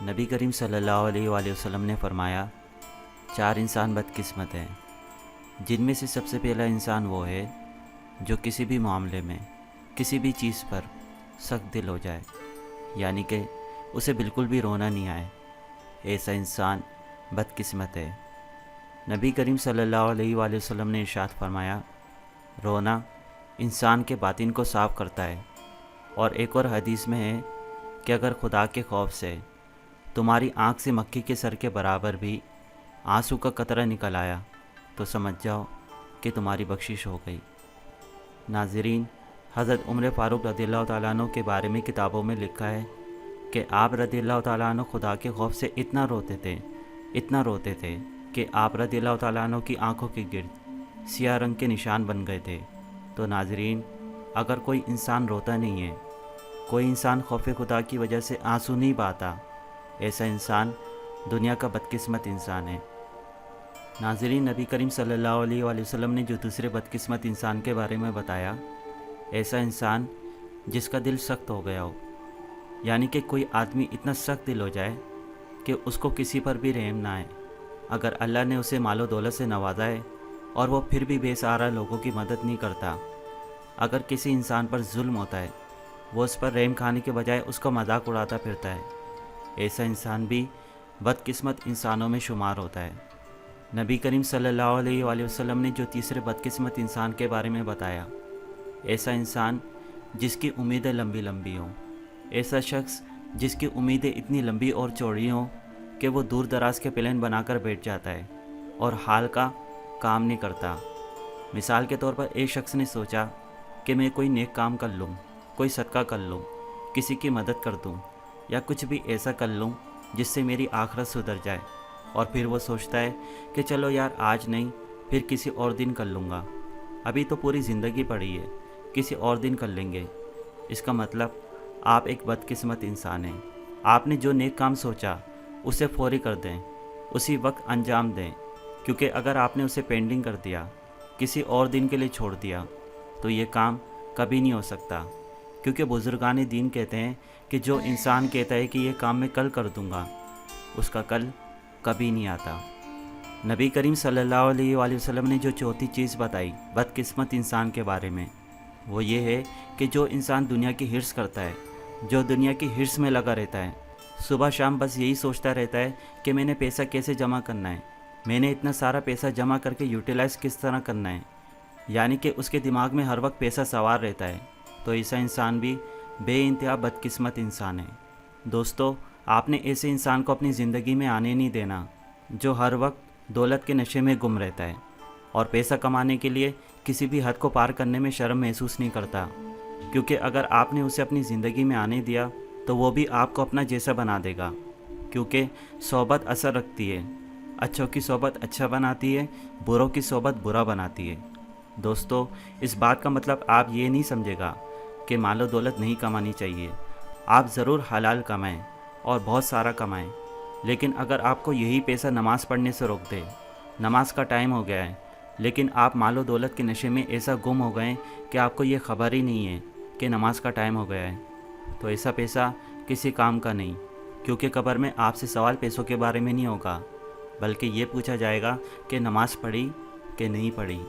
نبی کریم صلی اللہ علیہ وآلہ وسلم نے فرمایا، 4 انسان بدقسمت ہیں، جن میں سے سب سے پہلا انسان وہ ہے جو کسی بھی معاملے میں کسی بھی چیز پر سخت دل ہو جائے، یعنی کہ اسے بالکل بھی رونا نہیں آئے، ایسا انسان بدقسمت ہے۔ نبی کریم صلی اللہ علیہ وآلہ وسلم نے ارشاد فرمایا، رونا انسان کے باطن کو صاف کرتا ہے، اور ایک اور حدیث میں ہے کہ اگر خدا کے خوف سے تمہاری آنکھ سے مکھی کے سر کے برابر بھی آنسو کا قطرہ نکل آیا تو سمجھ جاؤ کہ تمہاری بخشش ہو گئی۔ ناظرین، حضرت عمر فاروق رضی اللہ تعالیٰ عنہ کے بارے میں کتابوں میں لکھا ہے کہ آپ رضی اللہ تعالیٰ عنہ خدا کے خوف سے اتنا روتے تھے کہ آپ رضی اللہ تعالیٰ عنہ کی آنکھوں کے گرد سیاہ رنگ کے نشان بن گئے تھے۔ تو ناظرین، اگر کوئی انسان روتا نہیں ہے، کوئی انسان خوف خدا کی وجہ سے آنسو نہیں بہاتا، ایسا انسان دنیا کا بدقسمت انسان ہے۔ ناظرین، نبی کریم صلی اللہ علیہ وآلہ وسلم نے جو دوسرے بدقسمت انسان کے بارے میں بتایا، ایسا انسان جس کا دل سخت ہو گیا ہو، یعنی کہ کوئی آدمی اتنا سخت دل ہو جائے کہ اس کو کسی پر بھی رحم نہ آئے۔ اگر اللہ نے اسے مال و دولت سے نوازا ہے اور وہ پھر بھی بے سہارا لوگوں کی مدد نہیں کرتا، اگر کسی انسان پر ظلم ہوتا ہے، وہ اس پر رحم کھانے کے بجائے اس کا مذاق اڑاتا پھرتا ہے، ایسا انسان بھی بدقسمت انسانوں میں شمار ہوتا ہے۔ نبی کریم صلی اللہ علیہ وآلہ وسلم نے جو تیسرے بدقسمت انسان کے بارے میں بتایا، ایسا انسان جس کی امیدیں لمبی لمبی ہوں، ایسا شخص جس کی امیدیں اتنی لمبی اور چوڑی ہوں کہ وہ دور دراز کے پلان بنا کر بیٹھ جاتا ہے اور حال کا کام نہیں کرتا۔ مثال کے طور پر ایک شخص نے سوچا کہ میں کوئی نیک کام کر لوں، کوئی صدقہ کر لوں، کسی کی مدد کر دوں، یا کچھ بھی ایسا کر لوں جس سے میری آخرت سدھر جائے، اور پھر وہ سوچتا ہے کہ چلو یار آج نہیں، پھر کسی اور دن کر لوں گا، ابھی تو پوری زندگی پڑی ہے، کسی اور دن کر لیں گے۔ اس کا مطلب آپ ایک بدقسمت انسان ہیں۔ آپ نے جو نیک کام سوچا اسے فوری کر دیں، اسی وقت انجام دیں، کیونکہ اگر آپ نے اسے پینڈنگ کر دیا، کسی اور دن کے لیے چھوڑ دیا، تو یہ کام کبھی نہیں ہو سکتا، کیونکہ بزرگان دین کہتے ہیں کہ جو انسان کہتا ہے کہ یہ کام میں کل کر دوں گا، اس کا کل کبھی نہیں آتا۔ نبی کریم صلی اللہ علیہ وآلہ وسلم نے جو چوتھی چیز بتائی بدقسمت انسان کے بارے میں، وہ یہ ہے کہ جو انسان دنیا کی ہرس کرتا ہے، جو دنیا کی ہرس میں لگا رہتا ہے، صبح شام بس یہی سوچتا رہتا ہے کہ میں نے پیسہ کیسے جمع کرنا ہے، میں نے اتنا سارا پیسہ جمع کر کے یوٹیلائز کس طرح کرنا ہے، یعنی کہ اس کے دماغ میں ہر وقت پیسہ سوار رہتا ہے، تو ایسا انسان بھی بے انتہا بدقسمت انسان ہے۔ دوستو، آپ نے ایسے انسان کو اپنی زندگی میں آنے نہیں دینا جو ہر وقت دولت کے نشے میں گم رہتا ہے اور پیسہ کمانے کے لیے کسی بھی حد کو پار کرنے میں شرم محسوس نہیں کرتا، کیونکہ اگر آپ نے اسے اپنی زندگی میں آنے دیا تو وہ بھی آپ کو اپنا جیسا بنا دے گا، کیونکہ صحبت اثر رکھتی ہے، اچھوں کی صحبت اچھا بناتی ہے، بروں کی صحبت برا بناتی ہے۔ دوستو، اس بات کا مطلب آپ یہ نہیں سمجھے گا کہ مال و دولت نہیں کمانی چاہیے، آپ ضرور حلال کمائیں اور بہت سارا کمائیں، لیکن اگر آپ کو یہی پیسہ نماز پڑھنے سے روک دے، نماز کا ٹائم ہو گیا ہے لیکن آپ مال و دولت کے نشے میں ایسا گم ہو گئے کہ آپ کو یہ خبر ہی نہیں ہے کہ نماز کا ٹائم ہو گیا ہے، تو ایسا پیسہ کسی کام کا نہیں، کیونکہ قبر میں آپ سے سوال پیسوں کے بارے میں نہیں ہوگا، بلکہ یہ پوچھا جائے گا کہ نماز پڑھی کہ نہیں پڑھی۔